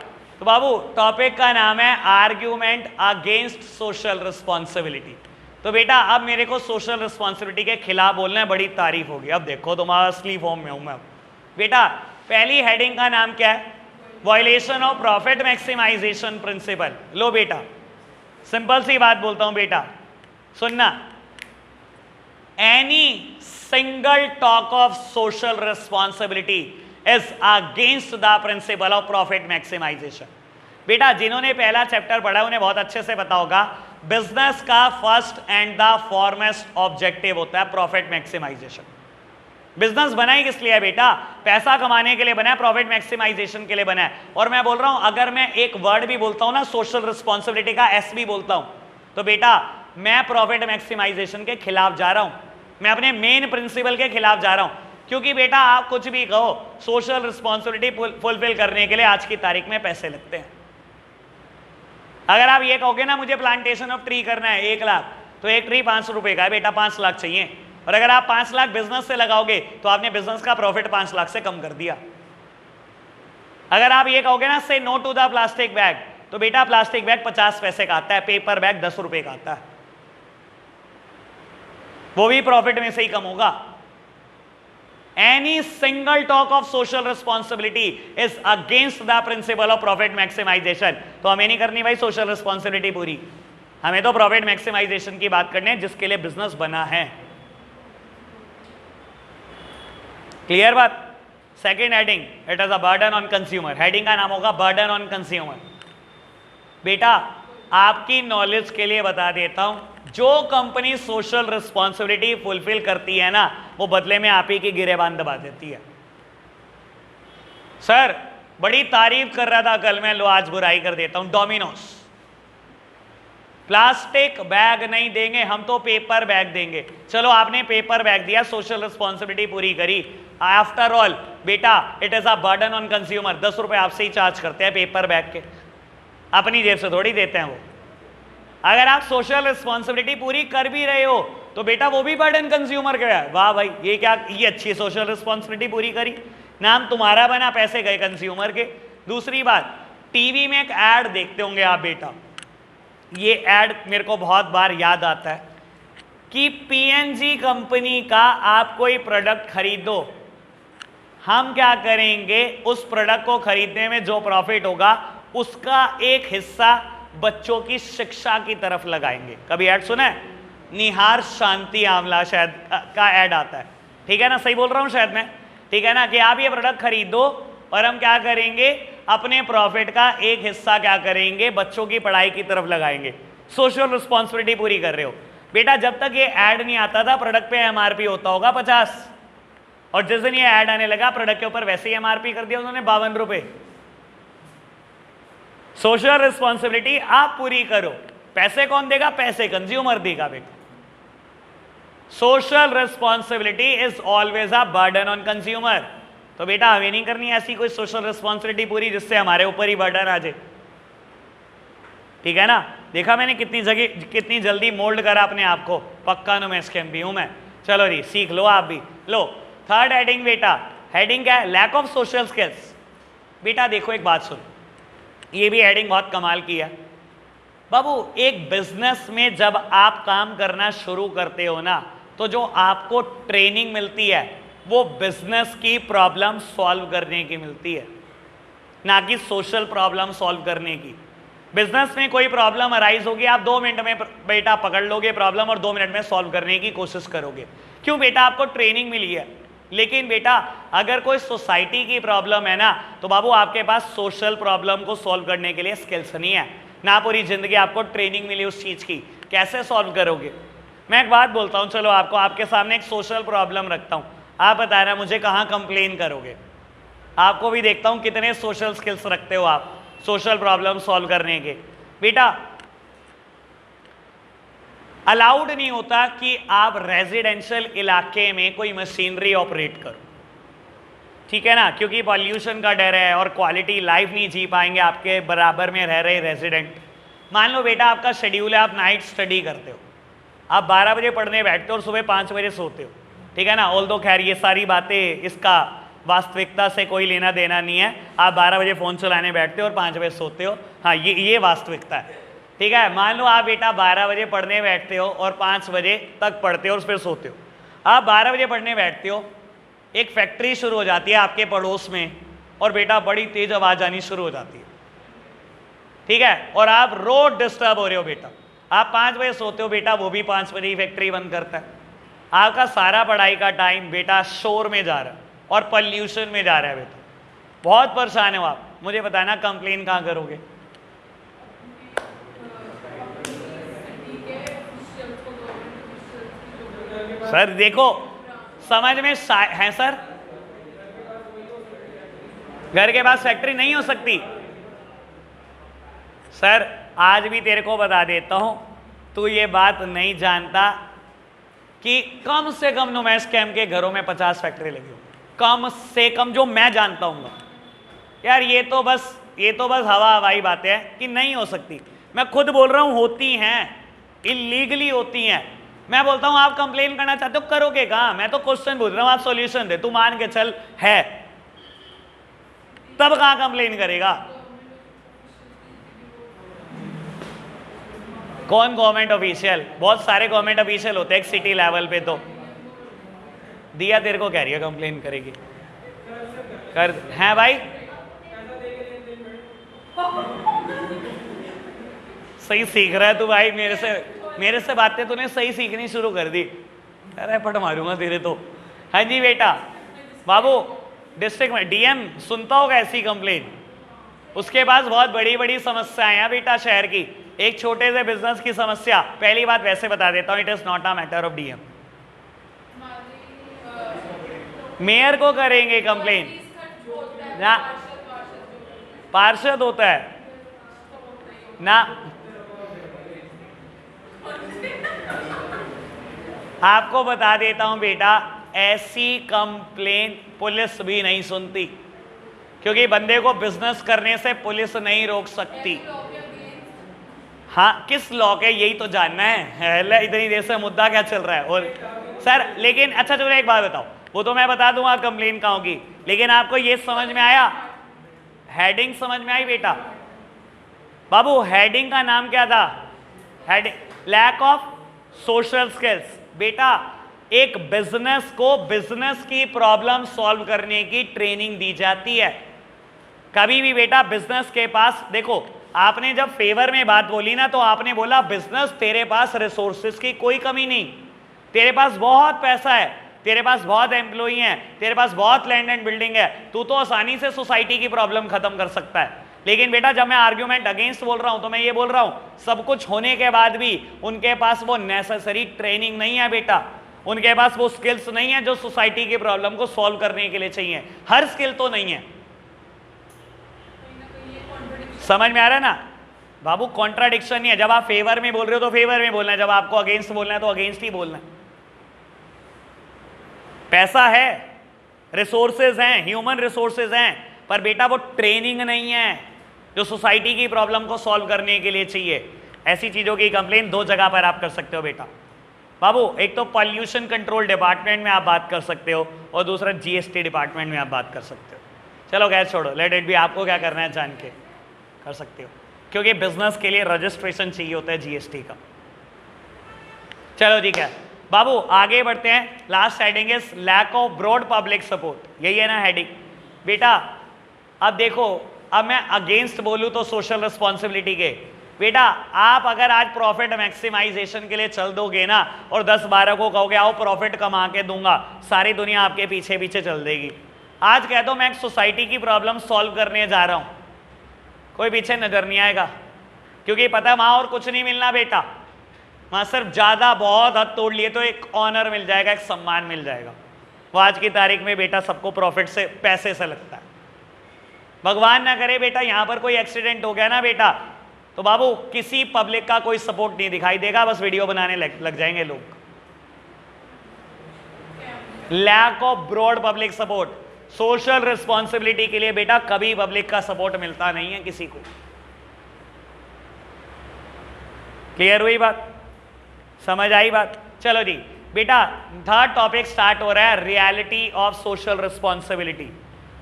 तो बाबू टॉपिक का नाम है आर्ग्यूमेंट अगेंस्ट सोशल रिस्पॉन्सिबिलिटी। तो बेटा अब मेरे को सोशल रिस्पॉन्सिबिलिटी के खिलाफ बोलना है, बड़ी तारीफ होगी। अब देखो तुम्हारा असली फॉर्म में हूं मैं। बेटा पहली हेडिंग का नाम क्या है? Violation of profit maximisation principle. लो बेटा सिंपल सी बात बोलता हूं बेटा, सुनना। Any single talk of social responsibility is against the principle of profit maximisation. बेटा जिन्होंने पहला चैप्टर पढ़ा उन्हें बहुत अच्छे से पता होगा, बिजनेस का first and the foremost objective होता है प्रॉफिट मैक्सिमाइजेशन। बिजनेस बना ही किस लिए है बेटा? पैसा कमाने के लिए बना है, प्रॉफिट मैक्सिमाइजेशन के लिए बना है। और मैं बोल रहा हूं अगर मैं एक वर्ड भी बोलता हूं ना सोशल रिस्पॉन्सिबिलिटी का, एस भी बोलता हूं, तो बेटा मैं प्रॉफिट मैक्सिमाइजेशन के खिलाफ जा रहा हूं, मैं अपने मेन प्रिंसिपल के खिलाफ जा रहा हूं। क्योंकि बेटा आप कुछ भी कहो, सोशल रिस्पॉन्सिबिलिटी फुलफिल करने के लिए आज की तारीख में पैसे लगते हैं। अगर आप ये कहोगे ना मुझे प्लांटेशन ऑफ ट्री करना है 1 लाख, तो एक ट्री 500 रुपए का है बेटा, 5 लाख चाहिए। और अगर आप 5 लाख बिजनेस से लगाओगे तो आपने बिजनेस का प्रॉफिट 5 लाख से कम कर दिया। अगर आप ये कहोगे ना say no to the plastic bag, तो बेटा प्लास्टिक बैग 50 पैसे का आता है, पेपर बैग 10 रुपए का आता है, वो भी प्रॉफिट में से ही कम होगा। Any single talk of social responsibility is against the principle of profit maximization. तो हमें नहीं करनी भाई सोशल रिस्पॉन्सिबिलिटी पूरी, हमें तो प्रॉफिट मैक्सिमाइजेशन की बात करनी है जिसके लिए बिजनेस बना है। क्लियर बात? Second heading, it is a burden on consumer. Heading का नाम होगा बर्डन ऑन कंज्यूमर। बेटा आपकी नॉलेज के लिए बता देता हूं, जो कंपनी सोशल रिस्पॉन्सिबिलिटी फुलफिल करती है ना, वो बदले में आप ही की गिरेबान दबा देती है। सर बड़ी तारीफ कर रहा था कल मैं, लो आज बुराई कर देता हूं। डोमिनोज प्लास्टिक बैग नहीं देंगे, हम तो पेपर बैग देंगे। चलो आपने पेपर बैग दिया, सोशल रिस्पॉन्सिबिलिटी पूरी करी। आफ्टर ऑल बेटा it is a burden on consumer. 10 रुपए आपसे ही चार्ज करते हैं पेपर बैग के, अपनी जेब से थोड़ी देते हैं वो। अगर आप सोशल रिस्पॉन्सिबिलिटी पूरी कर भी रहे हो तो बेटा वो भी बर्डन कंज्यूमर का है। वाह भाई ये क्या, ये अच्छी सोशल रिस्पॉन्सिबिलिटी पूरी करी, नाम तुम्हारा बना, पैसे गए कंज्यूमर के। दूसरी बात, टीवी में एक ऐड देखते होंगे आप बेटा, ये ऐड मेरे को बहुत बार याद आता है कि पीएनजी कंपनी का आप कोई प्रोडक्ट खरीदो, हम क्या करेंगे उस प्रोडक्ट को खरीदने में जो प्रॉफिट होगा उसका एक हिस्सा बच्चों की शिक्षा की तरफ लगाएंगे। कभी ऐड सुना है? निहार शांति आंवला शायद का ऐड आता है, ठीक है ना, सही बोल रहा हूँ शायद मैं, ठीक है ना, कि आप ये प्रोडक्ट खरीदो और हम क्या करेंगे, अपने प्रॉफिट का एक हिस्सा क्या करेंगे, बच्चों की पढ़ाई की तरफ लगाएंगे। सोशल रिस्पॉन्सिबिलिटी पूरी कर रहे हो बेटा। जब तक ये ऐड नहीं आता था प्रोडक्ट पे एमआरपी होता होगा 50, और जिस दिन ये ऐड आने लगा प्रोडक्ट के ऊपर वैसे ही एमआरपी कर दिया उन्होंने 52 रुपए। सोशल रिस्पॉन्सिबिलिटी आप पूरी करो, पैसे कौन देगा, पैसे कंज्यूमर देगा बेटा। Social responsibility is always a burden on consumer. तो बेटा हमें नहीं करनी ऐसी कोई सोशल रिस्पॉन्सिबिलिटी पूरी जिससे हमारे ऊपर ही बर्डन आ जाए, ठीक है ना। देखा मैंने कितनी जगह कितनी जल्दी मोल्ड करा अपने आप को, पक्का नो मैं स्कैम भी हूं मैं। चलो जी सीख लो आप भी। लो थर्ड हेडिंग बेटा, हेडिंग क्या है, लैक ऑफ सोशल स्किल्स। बेटा देखो एक बात सुन, ये भी हेडिंग बहुत कमाल की है बाबू। एक बिजनेस में जब आप काम करना शुरू करते हो ना, तो जो आपको ट्रेनिंग मिलती है वो बिजनेस की प्रॉब्लम सॉल्व करने की मिलती है, ना कि सोशल प्रॉब्लम सॉल्व करने की। बिजनेस में कोई प्रॉब्लम अराइज होगी, आप 2 मिनट में बेटा पकड़ लोगे प्रॉब्लम और 2 मिनट में सॉल्व करने की कोशिश करोगे। क्यों बेटा, आपको ट्रेनिंग मिली है। लेकिन बेटा अगर कोई सोसाइटी की प्रॉब्लम है ना, तो बाबू आपके पास सोशल प्रॉब्लम को सॉल्व करने के लिए स्किल्स नहीं है, ना पूरी जिंदगी आपको ट्रेनिंग मिली उस चीज की, कैसे सॉल्व करोगे। मैं एक बात बोलता हूँ, चलो आपको आपके सामने एक सोशल प्रॉब्लम रखता हूँ, आप बताना मुझे कहाँ कंप्लेन करोगे। आपको भी देखता हूँ कितने सोशल स्किल्स रखते हो आप सोशल प्रॉब्लम सॉल्व करने के। बेटा अलाउड नहीं होता कि आप रेजिडेंशियल इलाके में कोई मशीनरी ऑपरेट करो, ठीक है ना, क्योंकि पॉल्यूशन का डर है और क्वालिटी लाइफ नहीं जी पाएंगे आपके बराबर में रह रहे रेजिडेंट। मान लो बेटा आपका शेड्यूल है, आप नाइट स्टडी करते हो, आप 12 बजे पढ़ने बैठते हो और सुबह 5 बजे सोते हो, ठीक है ना। ऑल दो खैर ये सारी बातें इसका वास्तविकता से कोई लेना देना नहीं है, आप 12 बजे फ़ोन चलाने बैठते हो और 5 बजे सोते हो, हाँ ये वास्तविकता है, ठीक है। मान लो आप बेटा 12 बजे पढ़ने बैठते हो और 5 बजे तक पढ़ते हो और फिर सोते हो। आप 12 बजे पढ़ने बैठते हो, एक फैक्ट्री शुरू हो जाती है आपके पड़ोस में और बेटा बड़ी तेज आवाज़ आनी शुरू हो जाती है, ठीक है, और आप रोज डिस्टर्ब हो रहे हो बेटा। आप 5 बजे सोते हो बेटा, वो भी 5 बजे ही फैक्ट्री बंद करता है। आपका सारा पढ़ाई का टाइम बेटा शोर में जा रहा है और पॉल्यूशन में जा रहा है बेटा, बहुत परेशान हो आप। मुझे बताना कंप्लेन कहाँ करोगे। सर देखो समझ में है सर, घर के पास फैक्ट्री नहीं हो सकती। सर आज भी तेरे को बता देता हूं, तू ये बात नहीं जानता कि कम से कम नुमैश कैंप के घरों में 50 फैक्ट्री लगी हो, कम से कम जो मैं जानता हूँ यार। ये तो बस हवाई बातें हैं कि नहीं हो सकती। मैं खुद बोल रहा हूँ होती हैं, इलीगली होती हैं। मैं बोलता हूँ आप कंप्लेन करना चाहते हो, करोगे कहाँ। मैं तो क्वेश्चन बोल रहा हूँ, आप सॉल्यूशन दे। तू मान के चल है, तब कहाँ कंप्लेन करेगा। कौन गवर्नमेंट ऑफिशियल, बहुत सारे गवर्नमेंट ऑफिशियल होते हैं एक सिटी लेवल पे। तो दिया तेरे को कह रही है कंप्लेन करेगी, कर हैं भाई। सही सीख रहा है तू भाई, मेरे से बातें तूने सही सीखनी शुरू कर दी। अरे पट मारूंगा तेरे तो। हाँ जी बेटा, बाबू डिस्ट्रिक्ट में डीएम सुनता होगा ऐसी कंप्लेन, उसके पास बहुत बड़ी बड़ी समस्याएं हैं बेटा शहर की। एक छोटे से बिजनेस की समस्या, पहली बात वैसे बता देता हूं, it is not a matter of DM. Mayor को करेंगे कंप्लेन ना, पार्षद होता है ना। आपको बता देता हूं बेटा, ऐसी कंप्लेन पुलिस भी नहीं सुनती, क्योंकि बंदे को बिजनेस करने से पुलिस नहीं रोक सकती। हाँ किस लॉ के, यही तो जानना है। इतनी देर से मुद्दा क्या चल रहा है। और सर लेकिन अच्छा चलो एक बात बताओ, वो तो मैं बता दूंगा कंप्लेन कहाँ होगी, लेकिन आपको ये समझ में आया, हेडिंग समझ में आई बेटा। बाबू हेडिंग का नाम क्या था, heading lack of social skills. बेटा एक बिजनेस को बिजनेस की प्रॉब्लम सॉल्व करने की ट्रेनिंग दी जाती है। कभी भी बेटा बिजनेस के पास देखो, आपने जब फेवर में बात बोली ना, तो आपने बोला बिजनेस तेरे पास रिसोर्सेज की कोई कमी नहीं, तेरे पास बहुत पैसा है, तेरे पास बहुत एम्प्लॉई हैं, तेरे पास बहुत लैंड एंड बिल्डिंग है, तू तो आसानी से सोसाइटी की प्रॉब्लम खत्म कर सकता है। लेकिन बेटा जब मैं आर्ग्यूमेंट अगेंस्ट बोल रहा हूं तो मैं ये बोल रहा हूं सब कुछ होने के बाद भी उनके पास वो नेसेसरी ट्रेनिंग नहीं है बेटा, उनके पास वो स्किल्स नहीं है जो सोसाइटी की प्रॉब्लम को सॉल्व करने के लिए चाहिए। हर स्किल तो नहीं है। समझ में आ रहा है ना बाबू? कॉन्ट्राडिक्शन नहीं है। जब आप फेवर में बोल रहे हो तो फेवर में बोलना है, जब आपको अगेंस्ट बोलना है तो अगेंस्ट ही बोलना है। पैसा है, रिसोर्सेज हैं, ह्यूमन रिसोर्सेज हैं, पर बेटा वो ट्रेनिंग नहीं है जो सोसाइटी की प्रॉब्लम को सॉल्व करने के लिए चाहिए। ऐसी चीजों की कंप्लेन दो जगह पर आप कर सकते हो बेटा बाबू, एक तो पॉल्यूशन कंट्रोल डिपार्टमेंट में आप बात कर सकते हो और दूसरा जीएसटी डिपार्टमेंट में आप बात कर सकते हो। चलो गैस छोड़ो, लेट इट बी। आपको क्या करना है जान के कर सकते हो, क्योंकि बिजनेस के लिए रजिस्ट्रेशन चाहिए होता है जीएसटी का। चलो ठीक है बाबू, आगे बढ़ते हैं। Last heading is lack of broad public support, यही है ना हेडिंग बेटा? अब देखो, अब मैं अगेंस्ट बोलूं तो सोशल रिस्पॉन्सिबिलिटी के, बेटा आप अगर आज प्रॉफिट मैक्सिमाइजेशन के लिए चल दोगे ना और 10-12 को कहोगे आओ प्रॉफिट कमा के दूंगा, सारी दुनिया आपके पीछे पीछे चल देगी। आज कह दो मैं एक सोसाइटी की प्रॉब्लम सॉल्व करने जा रहा हूं, कोई पीछे नजर नहीं आएगा, क्योंकि पता है वहां और कुछ नहीं मिलना बेटा, वहां सिर्फ ज्यादा बहुत हद तोड़ लिए तो एक ऑनर मिल जाएगा, एक सम्मान मिल जाएगा। वो आज की तारीख में बेटा सबको प्रॉफिट से, पैसे से लगता है। भगवान ना करे बेटा यहां पर कोई एक्सीडेंट हो गया ना बेटा, तो बाबू किसी पब्लिक का कोई सपोर्ट नहीं दिखाई देगा, बस वीडियो बनाने लग जाएंगे लोग। Lack of broad public support, social responsibility के लिए बेटा कभी पब्लिक का सपोर्ट मिलता नहीं है किसी को। क्लियर हुई बात? समझ आई बात? चलो जी बेटा, थर्ड टॉपिक स्टार्ट हो रहा है, रियलिटी ऑफ सोशल रिस्पॉन्सिबिलिटी।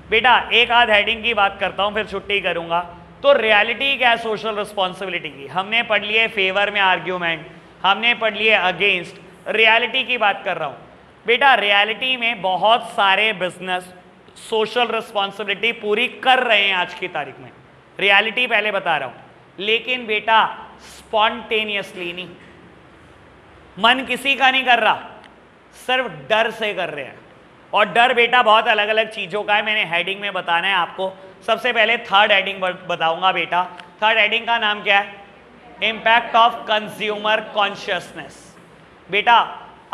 बेटा एक आध हेडिंग की बात करता हूं फिर छुट्टी करूंगा। तो रियलिटी क्या है सोशल रिस्पॉन्सिबिलिटी की? हमने पढ़ लिए फेवर में आर्ग्यूमेंट, हमने पढ़ लिए अगेंस्ट, रियलिटी की बात कर रहा हूं बेटा। रियलिटी में बहुत सारे बिजनेस सोशल रिस्पॉन्सिबिलिटी पूरी कर रहे हैं आज की तारीख में, रियलिटी पहले बता रहा हूं। लेकिन बेटा स्पॉन्टेनियसली नहीं, मन किसी का नहीं कर रहा, सिर्फ डर से कर रहे हैं। और डर बेटा बहुत अलग अलग चीजों का है, मैंने हेडिंग में बताना है आपको। सबसे पहले थर्ड हेडिंग बताऊंगा बेटा। थर्ड हेडिंग का नाम क्या है? Impact of consumer consciousness. बेटा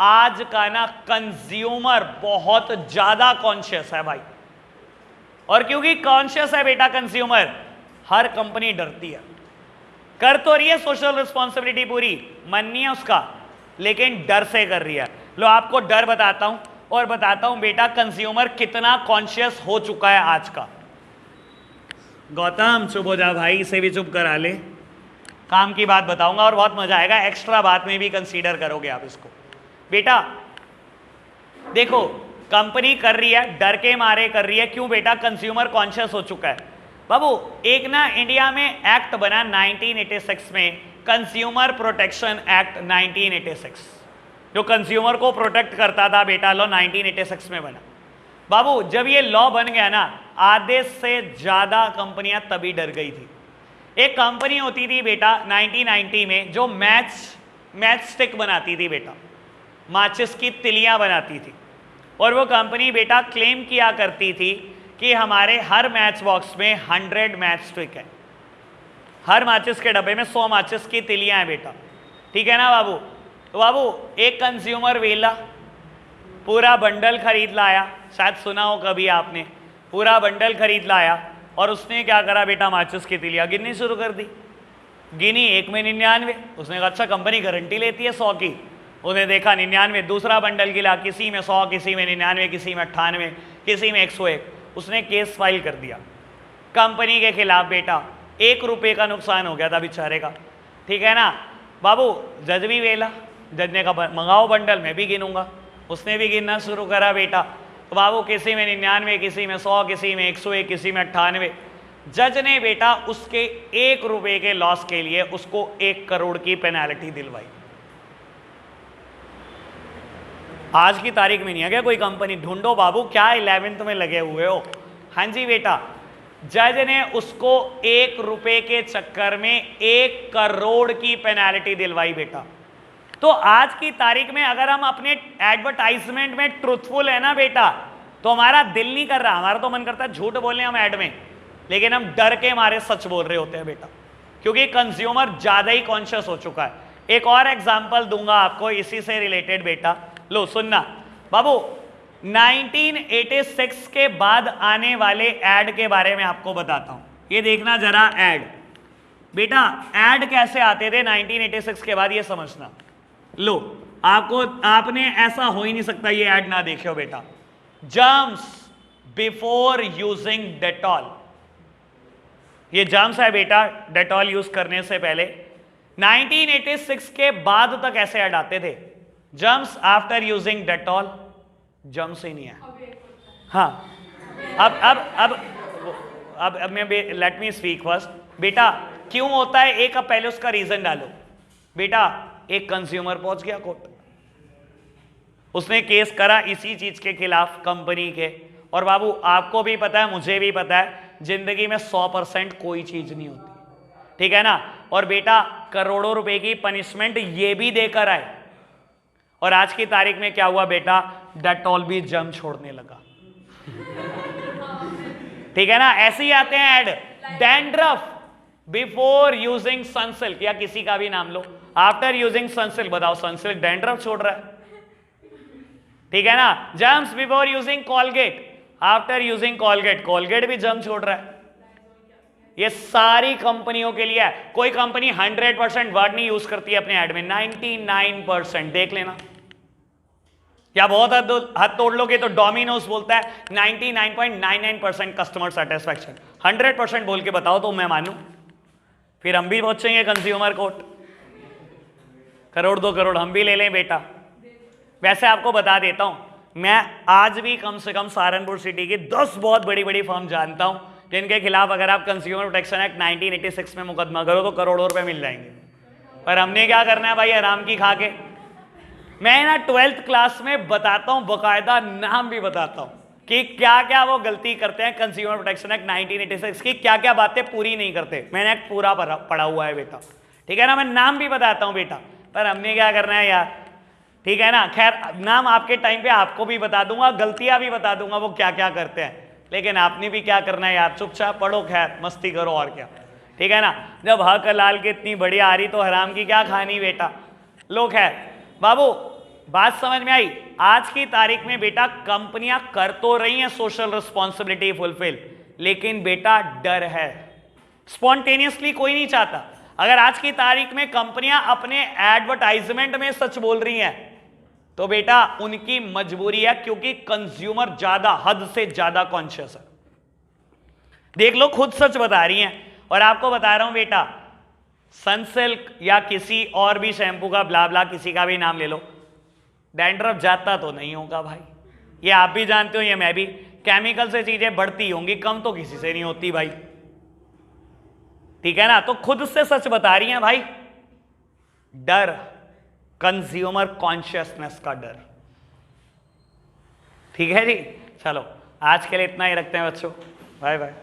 आज का ना कंज्यूमर बहुत ज्यादा कॉन्शियस है भाई, और क्योंकि कॉन्शियस है बेटा कंज्यूमर, हर कंपनी डरती है। कर तो रही है सोशल रिस्पॉन्सिबिलिटी पूरी, मन नहीं है उसका, लेकिन डर से कर रही है। लो आपको डर बताता हूं, और बताता हूं बेटा कंज्यूमर कितना कॉन्शियस हो चुका है आज का। गौतम चुप हो जा भाई, इसे भी चुप करा ले। काम की बात बताऊंगा और बहुत मजा आएगा, एक्स्ट्रा बात में भी कंसीडर करोगे आप इसको। बेटा देखो कंपनी कर रही है, डर के मारे कर रही है। क्यों बेटा? कंज्यूमर कॉन्शियस हो चुका है बाबू। एक ना इंडिया में एक्ट बना 1986 में, कंज्यूमर प्रोटेक्शन एक्ट 1986, जो कंज्यूमर को प्रोटेक्ट करता था बेटा, लॉ 1986 में बना बाबू। जब ये लॉ बन गया ना, आधे से ज्यादा कंपनियां तभी डर गई थी। एक कंपनी होती थी बेटा 1990 में जो मैच स्टिक बनाती थी बेटा, माचिस की तिलियां बनाती थी, और वो कंपनी बेटा क्लेम किया करती थी कि हमारे हर मैच बॉक्स में 100 मैच स्टिक है, हर माचिस के डब्बे में 100 माचिस की तिलियां हैं बेटा, ठीक है ना बाबू? तो बाबू एक कंज्यूमर वेला पूरा बंडल खरीद लाया, शायद सुना हो कभी आपने, पूरा बंडल खरीद लाया, और उसने क्या करा बेटा, माचिस की तिलियां गिननी शुरू कर दी। गिनी, एक में 99, उसने कहा अच्छा कंपनी गारंटी लेती है 100 की, उन्हें देखा 99, दूसरा बंडल गिला, किसी में 100, किसी में 99, किसी में 98, किसी में 101, उसने केस फाइल कर दिया कंपनी के खिलाफ बेटा। 1 रुपये का नुकसान हो गया था बेचारे का, ठीक है ना बाबू? जज भी वेला, जज ने कहा मंगाओ बंडल, मैं भी गिनूंगा, उसने भी गिनना शुरू करा बेटा। तो बाबू किसी में 99, किसी में 100, किसी में 101, किसी में 98। जज ने बेटा उसके 1 रुपये के लॉस के लिए उसको 1 करोड़ की पेनल्टी दिलवाई। आज की तारीख में नहीं है क्या कोई कंपनी? ढूंढो बाबू, क्या 11th में लगे हुए हो? हाँ जी बेटा, जज ने उसको 1 रुपए के चक्कर में 1 करोड़ की पेनाल्टी दिलवाई बेटा। तो आज की तारीख में अगर हम अपने एडवर्टाइजमेंट में ट्रूथफुल है ना बेटा, तो हमारा दिल नहीं कर रहा, हमारा तो मन करता है झूठ बोलने हम ऐड में, लेकिन हम डर के मारे सच बोल रहे होते हैं बेटा, क्योंकि कंज्यूमर ज्यादा ही कॉन्शियस हो चुका है। एक और एग्जांपल दूंगा आपको इसी से रिलेटेड बेटा, लो सुनना बाबू। 1986 के बाद आने वाले एड के बारे में आपको बताता हूं, ये देखना जरा एड बेटा, एड कैसे आते थे 1986 के बाद, ये समझना। लो आपने ऐसा हो ही नहीं सकता ये एड ना देखे हो बेटा। जर्म्स बिफोर यूजिंग डेटॉल, ये जर्म्स है बेटा डेटॉल यूज करने से पहले। 1986 के बाद तक ऐसे ऐड आते थे, germs after using Dettol, germs ही नहीं है। हाँ अब मैं लेट मी स्पीक फर्स्ट बेटा, क्यों होता है एक, अब पहले उसका रीजन डालो बेटा। एक कंज्यूमर पहुंच गया कोर्ट, उसने केस करा इसी चीज के खिलाफ कंपनी के, और बाबू आपको भी पता है मुझे भी पता है जिंदगी में 100% कोई चीज नहीं होती, ठीक है ना। और बेटा करोड़ों रुपए की पनिशमेंट ये भी देकर आए, और आज की तारीख में क्या हुआ बेटा, डेटॉल भी जम छोड़ने लगा ठीक है ना। ऐसे ही आते हैं ad, dandruff before using Sunsilk, या किसी का भी नाम लो, आफ्टर यूजिंग सनसिल्क, बताओ सनसिल्क डैंड्रफ छोड़ रहा है, ठीक है ना। Germs before using Colgate, after using Colgate, Colgate भी जर्म छोड़ रहा है। ये सारी कंपनियों के लिए है, कोई कंपनी 100% वर्ड नहीं यूज करती है अपने ऐड में, 99% देख लेना। या बहुत हद तोड़ लोगे तो डोमिनोज बोलता है 99.99% कस्टमर सेटिस्फैक्शन, 100% बोल के बताओ तो मैं मानूं, फिर हम भी पहुंचेंगे कंज्यूमर कोर्ट, करोड़ 2 करोड़ हम भी ले लें बेटा। वैसे आपको बता देता हूं, मैं आज भी कम से कम सहारनपुर सिटी की 10 बहुत बड़ी बड़ी फर्म जानता हूं जिनके खिलाफ अगर आप कंज्यूमर प्रोटेक्शन एक्ट 1986 में मुकदमा करो तो करोड़ों रुपए मिल जाएंगे। पर हमने क्या करना है भाई, आराम की खा के। मैं ना 12th क्लास में बताता हूं, बकायदा नाम भी बताता हूं कि क्या क्या वो गलती करते हैं कंज्यूमर प्रोटेक्शन एक्ट 1986 की, क्या क्या बातें पूरी नहीं करते। मैंने एक्ट पूरा पढ़ा हुआ है बेटा, ठीक है ना। मैं नाम भी बताता हूं बेटा, पर हमने क्या करना है यार, ठीक है ना। खैर नाम आपके टाइम पे आपको भी बता दूंगा, गलतियां भी बता दूंगा वो क्या क्या करते हैं, लेकिन आपने भी क्या करना है यार, चुपचाप पढ़ो, खैर मस्ती करो और क्या, ठीक है ना। जब हक हलाल की इतनी बड़ी आ रही तो हराम की क्या खानी बेटा। लो खैर बाबू बात समझ में आई। आज की तारीख में बेटा कंपनियां कर तो रही हैं सोशल रिस्पॉन्सिबिलिटी फुलफिल, लेकिन बेटा डर है, स्पॉन्टेनियसली कोई नहीं चाहता। अगर आज की तारीख में कंपनियां अपने एडवर्टाइजमेंट में सच बोल रही हैं तो बेटा उनकी मजबूरी है, क्योंकि कंज्यूमर ज्यादा हद से ज्यादा कॉन्शियस है। देख लो खुद सच बता रही हैं। और आपको बता रहा हूं बेटा, सनसिल्क या किसी और भी शैम्पू का ब्ला ब्ला किसी का भी नाम ले लो, डैंड्रफ जाता तो नहीं होगा भाई, ये आप भी जानते हो, ये मैं भी। केमिकल से चीजें बढ़ती होंगी, कम तो किसी से नहीं होती भाई, ठीक है ना। तो खुद से सच बता रही हैं भाई। डर, कंज्यूमर कॉन्शियसनेस का डर, ठीक है जी। चलो आज के लिए इतना ही रखते हैं बच्चों, बाय बाय।